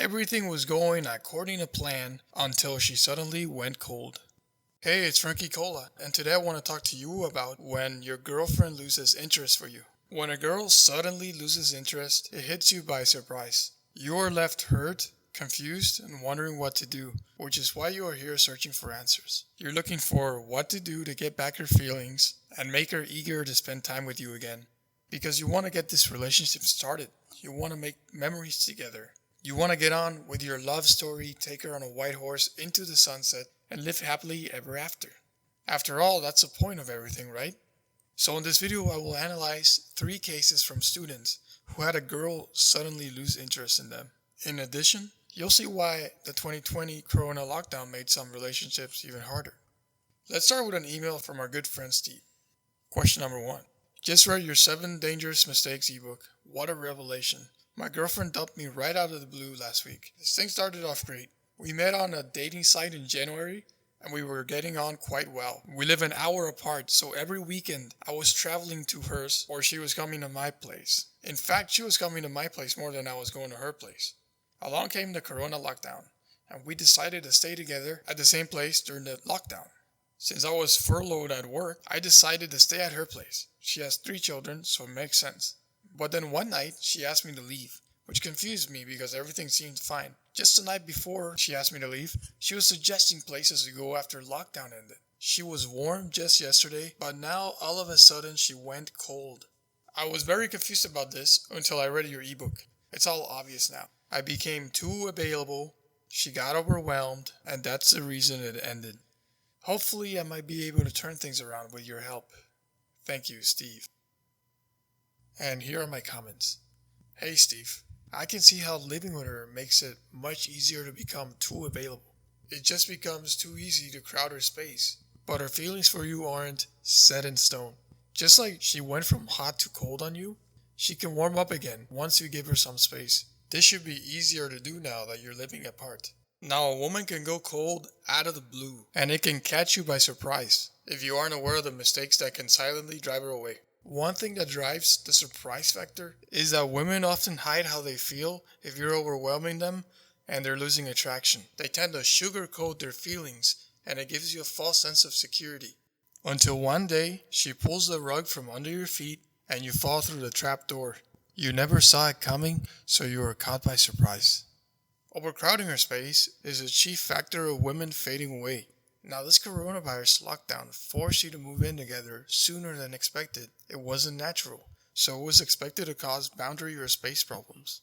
Everything was going according to plan until she suddenly went cold. Hey, it's Frankie Cola, and today I want to talk to you about when your girlfriend loses interest for you. When a girl suddenly loses interest, it hits you by surprise. You are left hurt, confused, and wondering what to do, which is why you are here searching for answers. You're looking for what to do to get back her feelings and make her eager to spend time with you again. Because you want to get this relationship started. You want to make memories together. You want to get on with your love story, take her on a white horse into the sunset, and live happily ever after. After all, that's the point of everything, right? So in this video, I will analyze 3 cases from students who had a girl suddenly lose interest in them. In addition, you'll see why the 2020 Corona lockdown made some relationships even harder. Let's start with an email from our good friend Steve. Question number 1. Just read your 7 Dangerous Mistakes ebook. What a revelation. My girlfriend dumped me right out of the blue last week. This thing started off great. We met on a dating site in January and we were getting on quite well. We live an hour apart, so every weekend I was traveling to hers or she was coming to my place. In fact, she was coming to my place more than I was going to her place. Along came the Corona lockdown and we decided to stay together at the same place during the lockdown. Since I was furloughed at work, I decided to stay at her place. She has 3 children, so it makes sense. But then one night, she asked me to leave, which confused me because everything seemed fine. Just the night before she asked me to leave, she was suggesting places to go after lockdown ended. She was warm just yesterday, but now all of a sudden she went cold. I was very confused about this until I read your ebook. It's all obvious now. I became too available, she got overwhelmed, and that's the reason it ended. Hopefully I might be able to turn things around with your help. Thank you, Steve. And here are my comments. Hey Steve, I can see how living with her makes it much easier to become too available. It just becomes too easy to crowd her space. But her feelings for you aren't set in stone. Just like she went from hot to cold on you, she can warm up again once you give her some space. This should be easier to do now that you're living apart. Now a woman can go cold out of the blue, and it can catch you by surprise if you aren't aware of the mistakes that can silently drive her away. One thing that drives the surprise factor is that women often hide how they feel if you're overwhelming them and they're losing attraction. They tend to sugarcoat their feelings and it gives you a false sense of security. Until one day, she pulls the rug from under your feet and you fall through the trap door. You never saw it coming, so you were caught by surprise. Overcrowding her space is a chief factor of women fading away. Now this coronavirus lockdown forced you to move in together sooner than expected. It wasn't natural, so it was expected to cause boundary or space problems.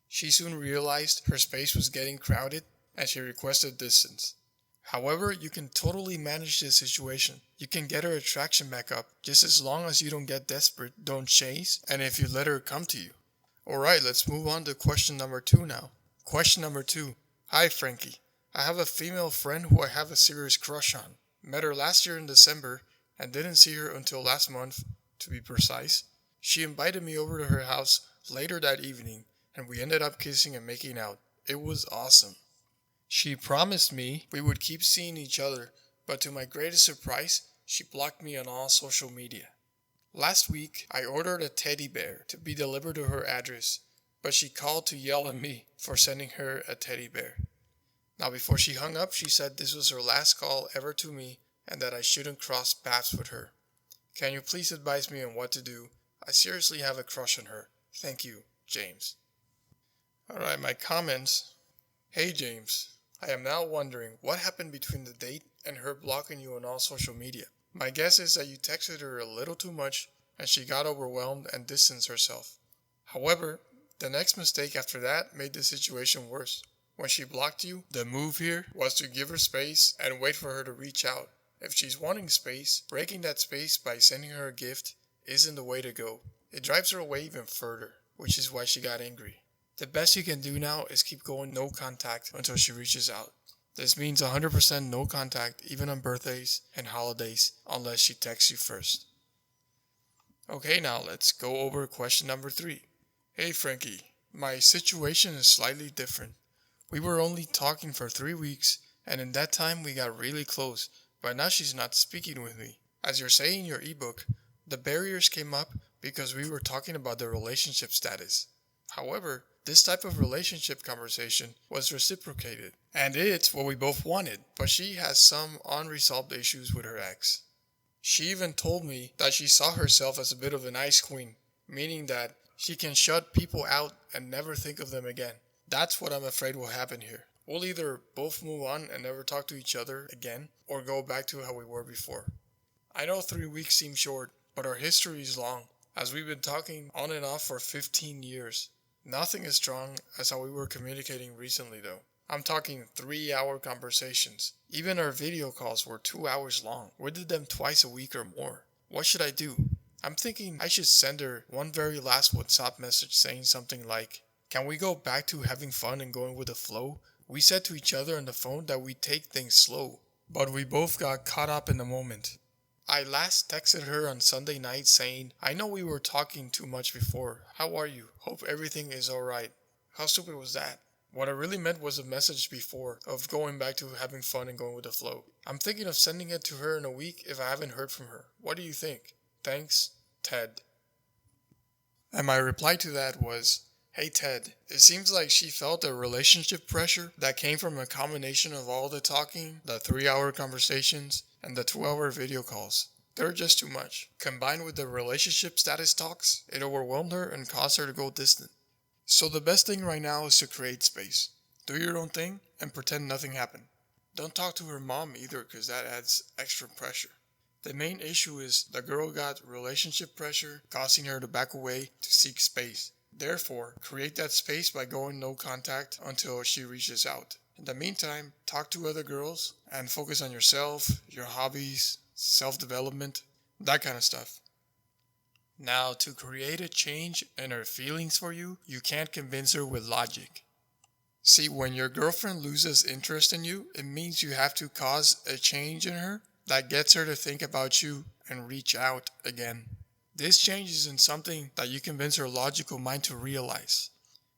She soon realized her space was getting crowded and she requested distance. However, you can totally manage this situation. You can get her attraction back up just as long as you don't get desperate, don't chase, and if you let her come to you. Alright, let's move on to question number 2 now. Question number 2. Hi Frankie. I have a female friend who I have a serious crush on. Met her last year in December and didn't see her until last month, to be precise. She invited me over to her house later that evening and we ended up kissing and making out. It was awesome. She promised me we would keep seeing each other, but to my greatest surprise, she blocked me on all social media. Last week, I ordered a teddy bear to be delivered to her address, but she called to yell at me for sending her a teddy bear. Now before she hung up, she said this was her last call ever to me and that I shouldn't cross paths with her. Can you please advise me on what to do? I seriously have a crush on her. Thank you, James. Alright, my comments. Hey James, I am now wondering what happened between the date and her blocking you on all social media. My guess is that you texted her a little too much and she got overwhelmed and distanced herself. However, the next mistake after that made the situation worse. When she blocked you, the move here was to give her space and wait for her to reach out. If she's wanting space, breaking that space by sending her a gift isn't the way to go. It drives her away even further, which is why she got angry. The best you can do now is keep going no contact until she reaches out. This means 100% no contact even on birthdays and holidays unless she texts you first. Okay, now let's go over question number 3. Hey Frankie, my situation is slightly different. We were only talking for 3 weeks, and in that time we got really close, but now she's not speaking with me. As you're saying in your ebook, the barriers came up because we were talking about the relationship status. However, this type of relationship conversation was reciprocated, and it's what we both wanted, but she has some unresolved issues with her ex. She even told me that she saw herself as a bit of an ice queen, meaning that she can shut people out and never think of them again. That's what I'm afraid will happen here. We'll either both move on and never talk to each other again, or go back to how we were before. I know 3 weeks seem short, but our history is long, as we've been talking on and off for 15 years. Nothing as strong as how we were communicating recently though. I'm talking 3-hour conversations. Even our video calls were 2 hours long. We did them twice a week or more. What should I do? I'm thinking I should send her one very last WhatsApp message saying something like, "Can we go back to having fun and going with the flow? We said to each other on the phone that we take things slow, but we both got caught up in the moment." I last texted her on Sunday night saying, "I know we were talking too much before. How are you? Hope everything is alright." How stupid was that? What I really meant was a message before of going back to having fun and going with the flow. I'm thinking of sending it to her in a week if I haven't heard from her. What do you think? Thanks, Ted. And my reply to that was, "Hey Ted, it seems like she felt a relationship pressure that came from a combination of all the talking, the 3-hour conversations, and the 2-hour video calls. They're just too much. Combined with the relationship status talks, it overwhelmed her and caused her to go distant. So the best thing right now is to create space. Do your own thing and pretend nothing happened. Don't talk to her mom either, because that adds extra pressure. The main issue is the girl got relationship pressure causing her to back away to seek space. Therefore, create that space by going no contact until she reaches out. In the meantime, talk to other girls and focus on yourself, your hobbies, self-development, that kind of stuff. Now, to create a change in her feelings for you, you can't convince her with logic. See, when your girlfriend loses interest in you, it means you have to cause a change in her that gets her to think about you and reach out again. This change isn't something that you convince her logical mind to realize.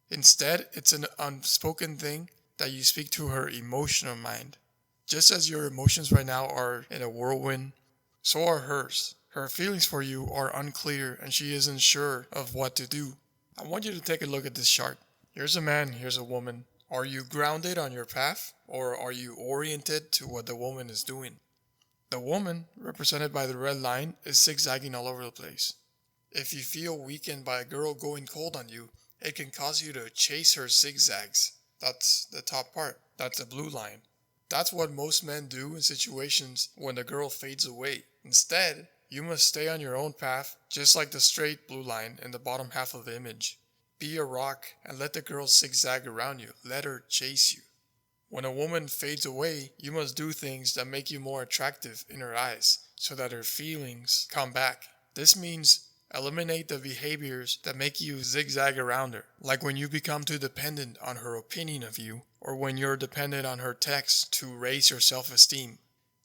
Instead, it's an unspoken thing that you speak to her emotional mind. Just as your emotions right now are in a whirlwind, so are hers. Her feelings for you are unclear and she isn't sure of what to do. I want you to take a look at this chart. Here's a man, here's a woman. Are you grounded on your path, or are you oriented to what the woman is doing? The woman, represented by the red line, is zigzagging all over the place. If you feel weakened by a girl going cold on you, it can cause you to chase her zigzags. That's the top part. That's the blue line. That's what most men do in situations when the girl fades away. Instead, you must stay on your own path, just like the straight blue line in the bottom half of the image. Be a rock and let the girl zigzag around you. Let her chase you. When a woman fades away, you must do things that make you more attractive in her eyes, so that her feelings come back. This means eliminate the behaviors that make you zigzag around her, like when you become too dependent on her opinion of you, or when you're dependent on her texts to raise your self-esteem.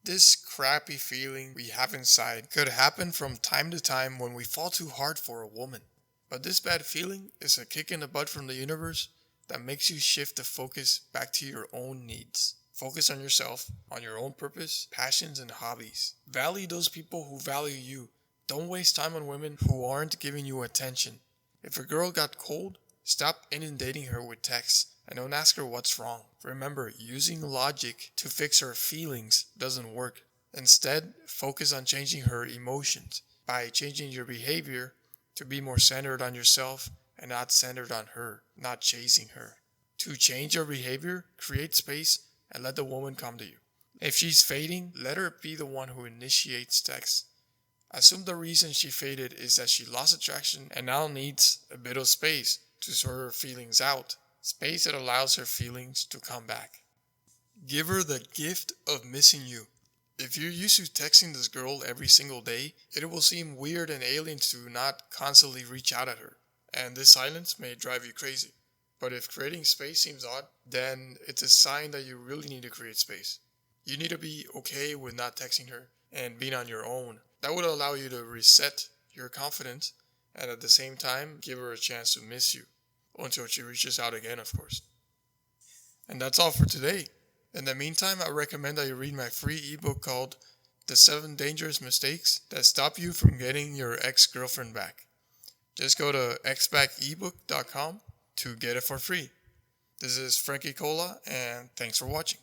This crappy feeling we have inside could happen from time to time when we fall too hard for a woman. But this bad feeling is a kick in the butt from the universe that makes you shift the focus back to your own needs. Focus on yourself, on your own purpose, passions, and hobbies. Value those people who value you. Don't waste time on women who aren't giving you attention. If a girl got cold, stop inundating her with texts and don't ask her what's wrong. Remember, using logic to fix her feelings doesn't work. Instead, focus on changing her emotions by changing your behavior to be more centered on yourself and not centered on her, not chasing her. To change your behavior, create space and let the woman come to you. If she's fading, let her be the one who initiates texts. Assume the reason she faded is that she lost attraction and now needs a bit of space to sort her feelings out. Space that allows her feelings to come back. Give her the gift of missing you. If you're used to texting this girl every single day, it will seem weird and alien to not constantly reach out at her, and this silence may drive you crazy. But if creating space seems odd, then it's a sign that you really need to create space. You need to be okay with not texting her and being on your own. That would allow you to reset your confidence and at the same time give her a chance to miss you. Until she reaches out again, of course. And that's all for today. In the meantime, I recommend that you read my free ebook called The 7 Dangerous Mistakes That Stop You From Getting Your Ex-Girlfriend Back. Just go to xbackebook.com to get it for free. This is Frankie Cola, and thanks for watching.